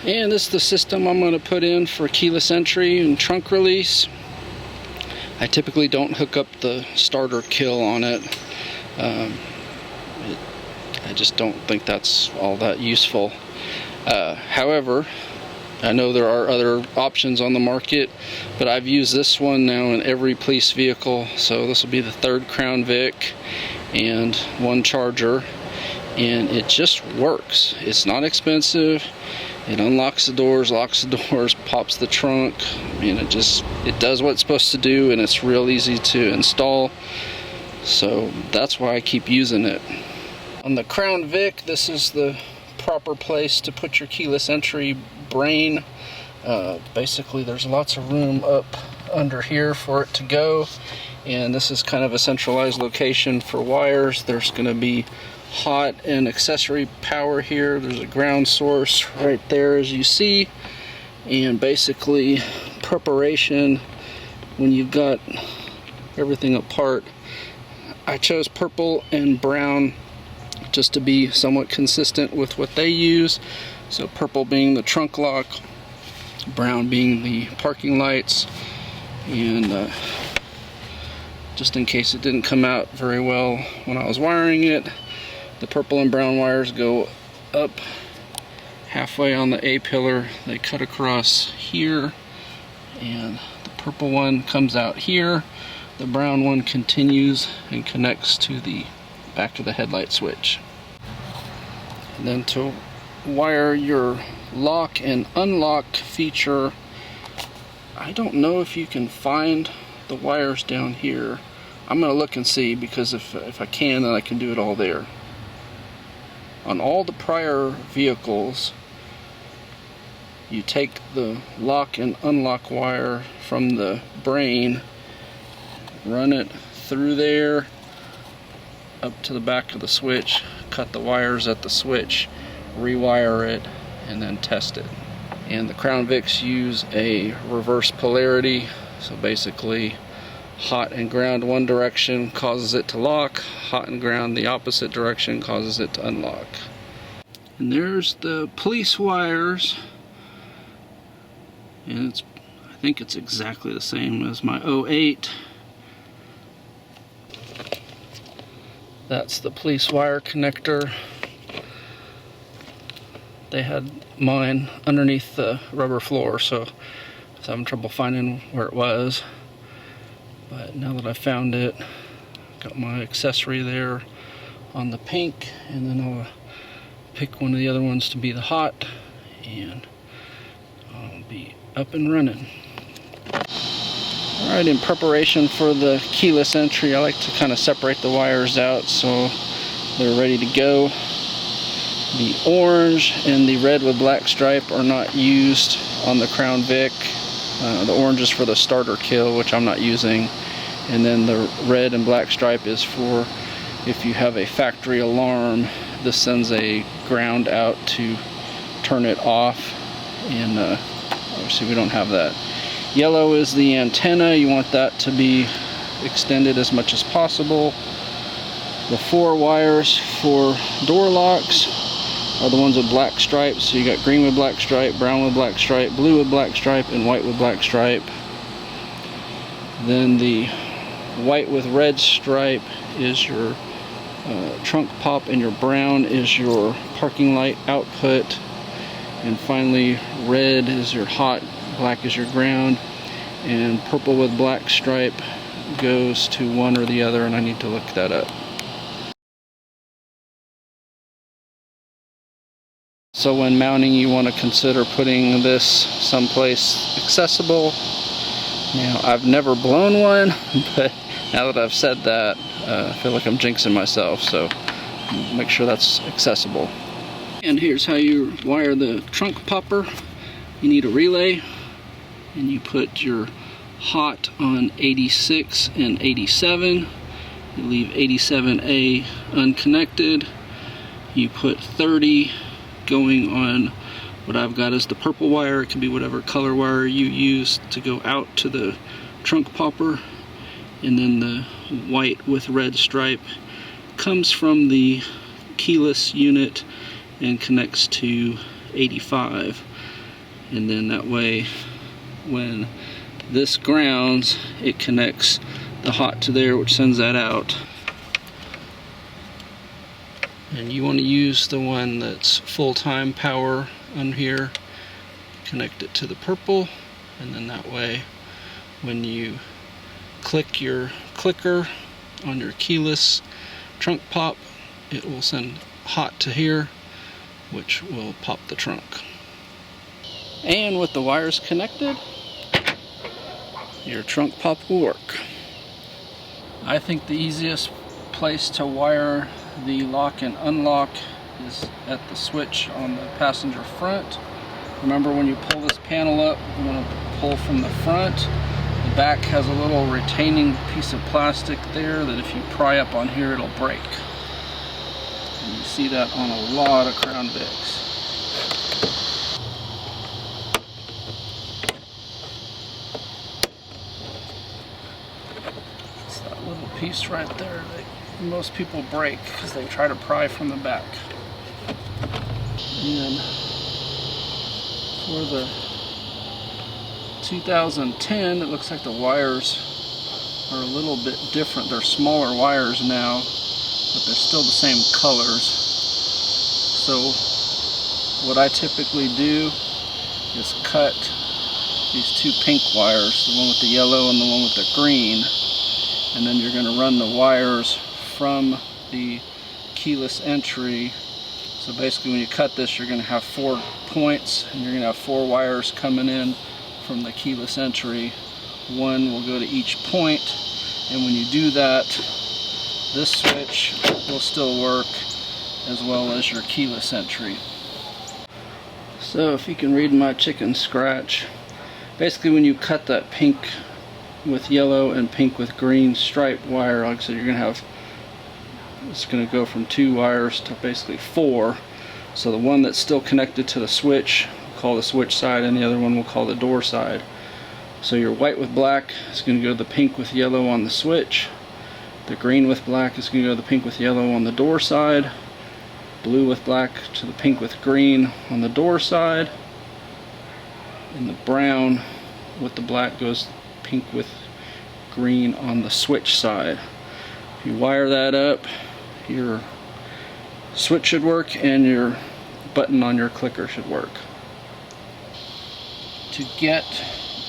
And this is the system I'm going to put in for keyless entry and trunk release. I typically don't hook up the starter kill on it. I just don't think that's all that useful. However, I know there are other options on the market, but I've used this one now in every police vehicle. So this will be the third Crown Vic and one charger, and it just works. It's not expensive. It unlocks the doors, locks the doors, pops the trunk. I mean, it does what it's supposed to do, and it's real easy to install. So that's why I keep using it. On the Crown Vic, this is the proper place to put your keyless entry brain. Basically, there's lots of room up under here for it to go, and this is kind of a centralized location for wires. There's going to be hot and accessory power here. There's a ground source right there, as you see, and basically preparation when you've got everything apart. I chose purple and brown just to be somewhat consistent with what they use. So purple being the trunk lock, brown being the parking lights, and just in case it didn't come out very well when I was wiring it, the purple and brown wires go up halfway on the A-pillar. They cut across here, and the purple one comes out here. The brown one continues and connects to the back of the headlight switch. And then to wire your lock and unlock feature, I don't know if you can find the wires down here. I'm going to look and see, because if I can, then I can do it all there. On all the prior vehicles, you take the lock and unlock wire from the brain, run it through there up to the back of the switch, cut the wires at the switch, rewire it, and then test it. And the Crown Vics use a reverse polarity, so basically hot and ground one direction causes it to lock, hot and ground the opposite direction causes it to unlock. And there's the police wires, and I think it's exactly the same as my 08. That's the police wire connector. They had mine underneath the rubber floor, so I was having trouble finding where it was. But now that I found it, got my accessory there on the pink, and then I'll pick one of the other ones to be the hot, and I'll be up and running. Alright, in preparation for the keyless entry, I like to kind of separate the wires out so they're ready to go. The orange and the red with black stripe are not used on the Crown Vic. The orange is for the starter kill, which I'm not using, and then the red and black stripe is for if you have a factory alarm. This sends a ground out to turn it off, and obviously we don't have that. Yellow is the antenna. You want that to be extended as much as possible. The 4 wires for door locks are the ones with black stripes. So you got green with black stripe, brown with black stripe, blue with black stripe, and white with black stripe. Then the white with red stripe is your trunk pop, and your brown is your parking light output. And finally, red is your hot, black is your ground, and purple with black stripe goes to one or the other, and I need to look that up. So when mounting, you want to consider putting this someplace accessible. Now, I've never blown one, but now that I've said that, I feel like I'm jinxing myself, so make sure that's accessible. And here's how you wire the trunk popper. You need a relay, and you put your hot on 86 and 87. You leave 87A unconnected. You put 30 going on what I've got as the purple wire. It can be whatever color wire you use to go out to the trunk popper. And then the white with red stripe comes from the keyless unit and connects to 85. and then that way when this grounds, it connects the hot to there, which sends that out. And you want to use the one that's full-time power on here. Connect it to the purple, and then that way when you click your clicker on your keyless trunk pop, it will send hot to here, which will pop the trunk. And with the wires connected, your trunk pop will work. I think the easiest place to wire the lock and unlock is at the switch on the passenger front. Remember, when you pull this panel up, you want to pull from the front. The back has a little retaining piece of plastic there that if you pry up on here, it'll break. And you see that on a lot of Crown Vics. It's that little piece right there that most people break because they try to pry from the back. And for the 2010, it looks like the wires are a little bit different. They're smaller wires now, but they're still the same colors. So what I typically do is cut these two pink wires, the one with the yellow and the one with the green, and then you're going to run the wires from the keyless entry. So basically when you cut this, you're going to have 4 points, and you're going to have 4 wires coming in from the keyless entry. One will go to each point, and when you do that, this switch will still work as well as your keyless entry. So if you can read my chicken scratch, basically when you cut that pink with yellow and pink with green stripe wire, like I said, you're going to have, it's going to go from 2 wires to basically 4. So the one that's still connected to the switch, we'll call the switch side, and the other one we'll call the door side. So your white with black is going to go to the pink with yellow on the switch. The green with black is going to go to the pink with yellow on the door side. Blue with black to the pink with green on the door side. And the brown with the black goes pink with green on the switch side. If you wire that up, your switch should work and your button on your clicker should work. To get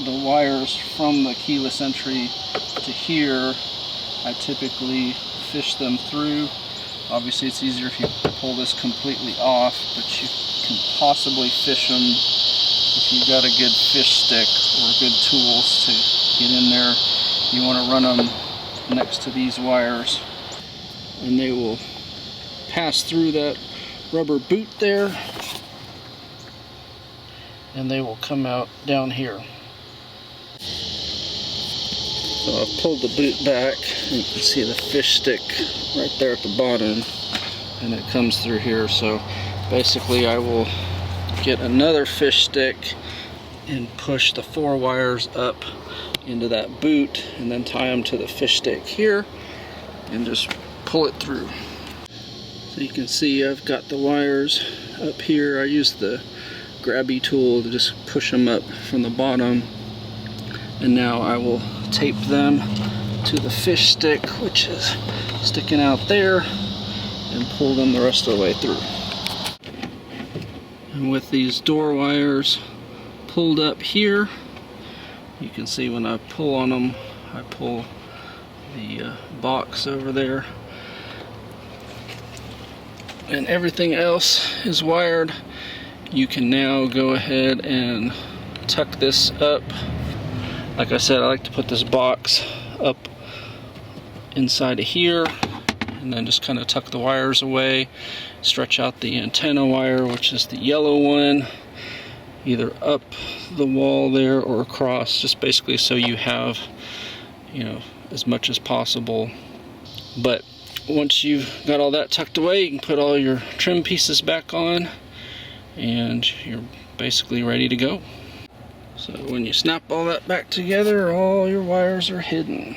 the wires from the keyless entry to here, I typically fish them through. Obviously it's easier if you pull this completely off, but you can possibly fish them if you've got a good fish stick or good tools to get in there. You want to run them next to these wires, and they will pass through that rubber boot there, and they will come out down here. So I've pulled the boot back, and you can see the fish stick right there at the bottom, and it comes through here. So basically I will get another fish stick and push the 4 wires up into that boot, and then tie them to the fish stick here and just pull it through. So you can see I've got the wires up here. I use the grabby tool to just push them up from the bottom, and now I will tape them to the fish stick, which is sticking out there, and pull them the rest of the way through. And with these door wires pulled up here, you can see when I pull on them, I pull the box over there, and everything else is wired. You can now go ahead and tuck this up. Like I said, I like to put this box up inside of here, and then just kind of tuck the wires away, stretch out the antenna wire, which is the yellow one, either up the wall there or across, just basically so you have, you know, as much as possible. But once you've got all that tucked away, you can put all your trim pieces back on, and you're basically ready to go. So when you snap all that back together, all your wires are hidden.